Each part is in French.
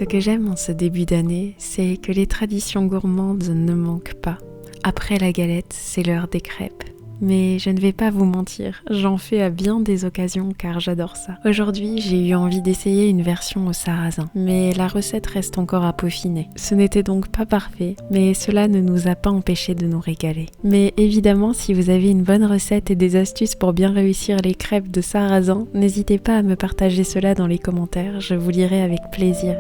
Ce que j'aime en ce début d'année, c'est que les traditions gourmandes ne manquent pas. Après la galette, c'est l'heure des crêpes. Mais je ne vais pas vous mentir, j'en fais à bien des occasions car j'adore ça. Aujourd'hui, j'ai eu envie d'essayer une version au sarrasin, mais la recette reste encore à peaufiner. Ce n'était donc pas parfait, mais cela ne nous a pas empêchés de nous régaler. Mais évidemment, si vous avez une bonne recette et des astuces pour bien réussir les crêpes de sarrasin, n'hésitez pas à me partager cela dans les commentaires, je vous lirai avec plaisir.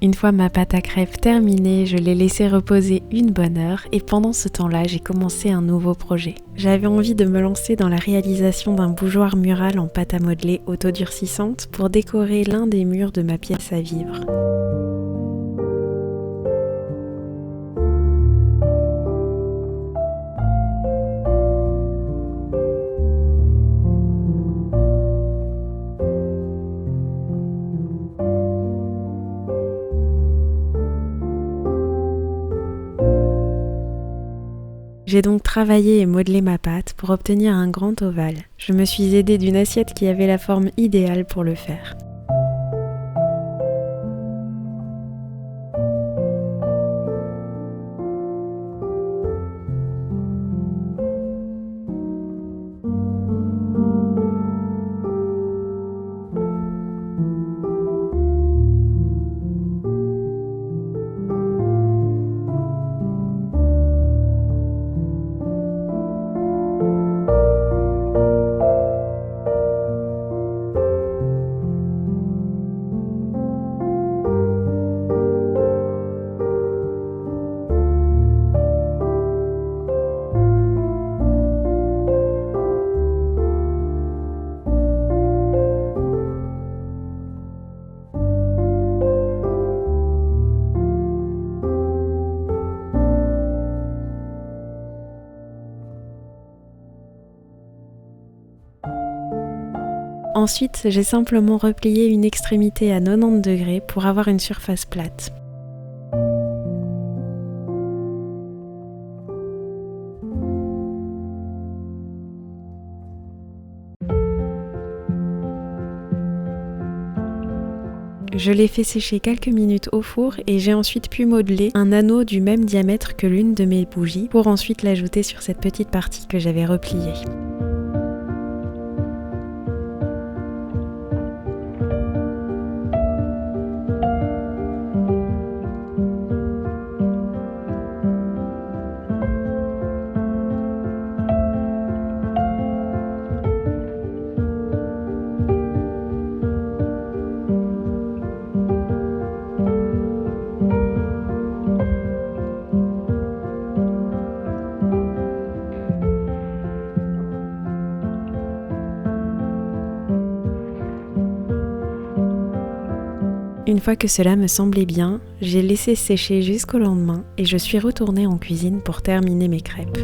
Une fois ma pâte à crêpes terminée, je l'ai laissée reposer une bonne heure et pendant ce temps-là, j'ai commencé un nouveau projet. J'avais envie de me lancer dans la réalisation d'un bougeoir mural en pâte à modeler autodurcissante pour décorer l'un des murs de ma pièce à vivre. J'ai donc travaillé et modelé ma pâte pour obtenir un grand ovale. Je me suis aidée d'une assiette qui avait la forme idéale pour le faire. Ensuite, j'ai simplement replié une extrémité à 90 degrés pour avoir une surface plate. Je l'ai fait sécher quelques minutes au four et j'ai ensuite pu modeler un anneau du même diamètre que l'une de mes bougies pour ensuite l'ajouter sur cette petite partie que j'avais repliée. Une fois que cela me semblait bien, j'ai laissé sécher jusqu'au lendemain et je suis retournée en cuisine pour terminer mes crêpes.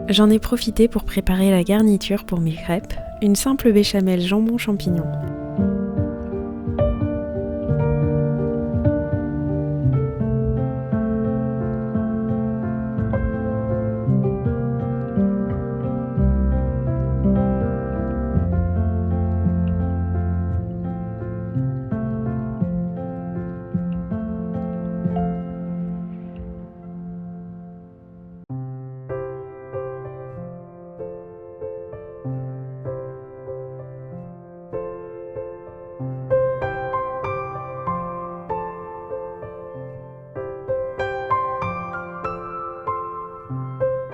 J'en ai profité pour préparer la garniture pour mes crêpes, une simple béchamel jambon champignon.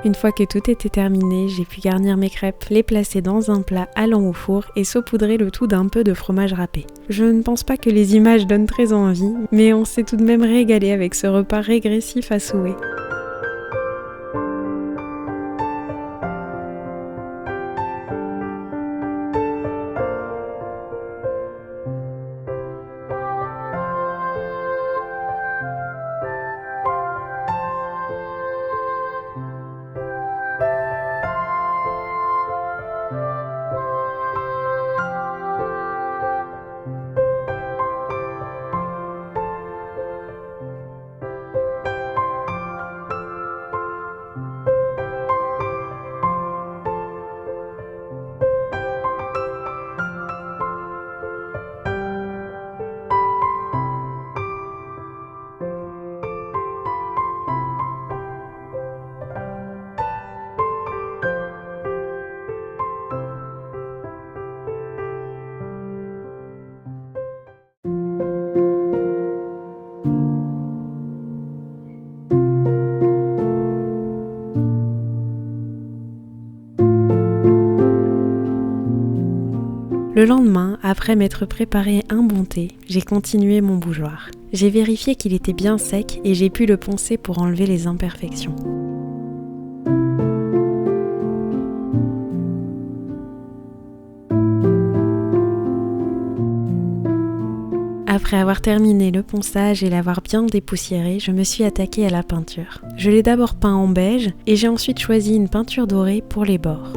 Une fois que tout était terminé, j'ai pu garnir mes crêpes, les placer dans un plat allant au four et saupoudrer le tout d'un peu de fromage râpé. Je ne pense pas que les images donnent très envie, mais on s'est tout de même régalé avec ce repas régressif à souhait. Le lendemain, après m'être préparé un bon thé, j'ai continué mon bougeoir. J'ai vérifié qu'il était bien sec et j'ai pu le poncer pour enlever les imperfections. Après avoir terminé le ponçage et l'avoir bien dépoussiéré, je me suis attaquée à la peinture. Je l'ai d'abord peint en beige et j'ai ensuite choisi une peinture dorée pour les bords.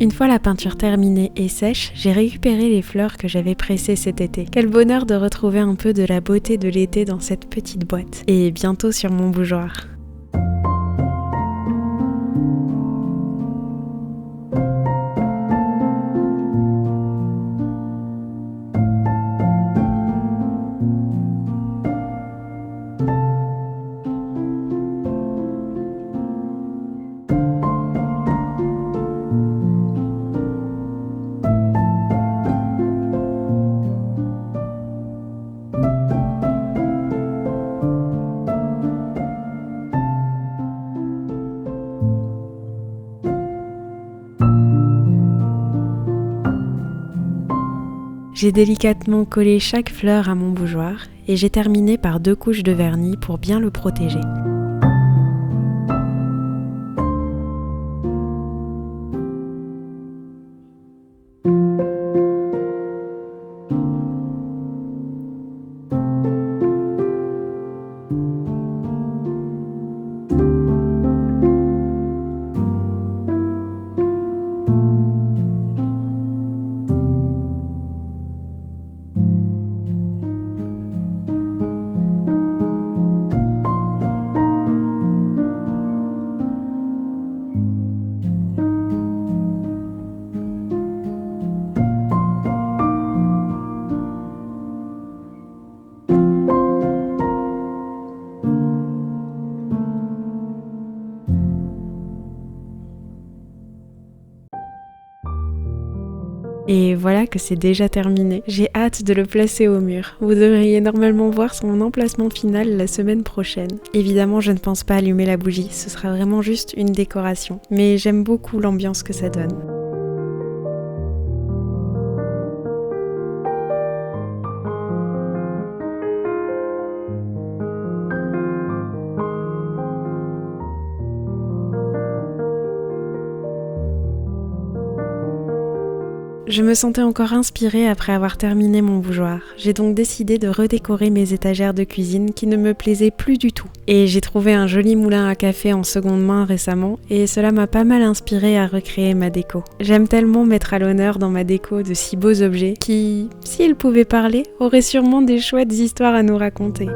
Une fois la peinture terminée et sèche, j'ai récupéré les fleurs que j'avais pressées cet été. Quel bonheur de retrouver un peu de la beauté de l'été dans cette petite boîte. Et bientôt sur mon bougeoir. J'ai délicatement collé chaque fleur à mon bougeoir et j'ai terminé par 2 couches de vernis pour bien le protéger. Et voilà que c'est déjà terminé. J'ai hâte de le placer au mur. Vous devriez normalement voir son emplacement final la semaine prochaine. Évidemment, je ne pense pas allumer la bougie, ce sera vraiment juste une décoration. Mais j'aime beaucoup l'ambiance que ça donne. Je me sentais encore inspirée après avoir terminé mon bougeoir. J'ai donc décidé de redécorer mes étagères de cuisine qui ne me plaisaient plus du tout. Et j'ai trouvé un joli moulin à café en seconde main récemment et cela m'a pas mal inspirée à recréer ma déco. J'aime tellement mettre à l'honneur dans ma déco de si beaux objets qui, s'ils pouvaient parler, auraient sûrement des chouettes histoires à nous raconter.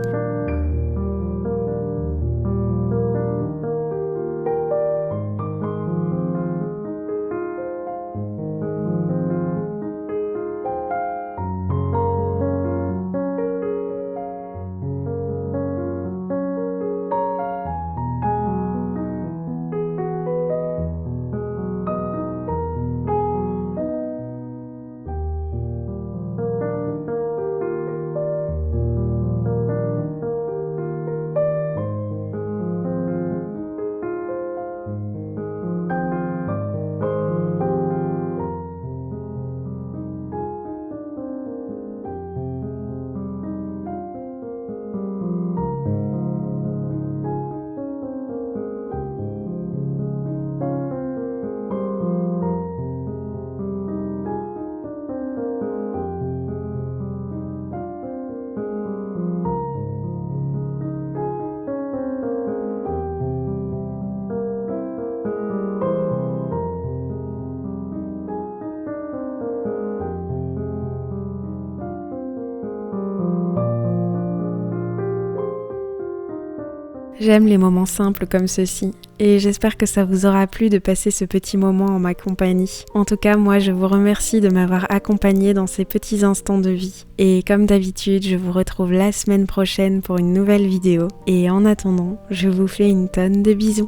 J'aime les moments simples comme ceux-ci et j'espère que ça vous aura plu de passer ce petit moment en ma compagnie. En tout cas, moi je vous remercie de m'avoir accompagné dans ces petits instants de vie. Et comme d'habitude, je vous retrouve la semaine prochaine pour une nouvelle vidéo. Et en attendant, je vous fais une tonne de bisous.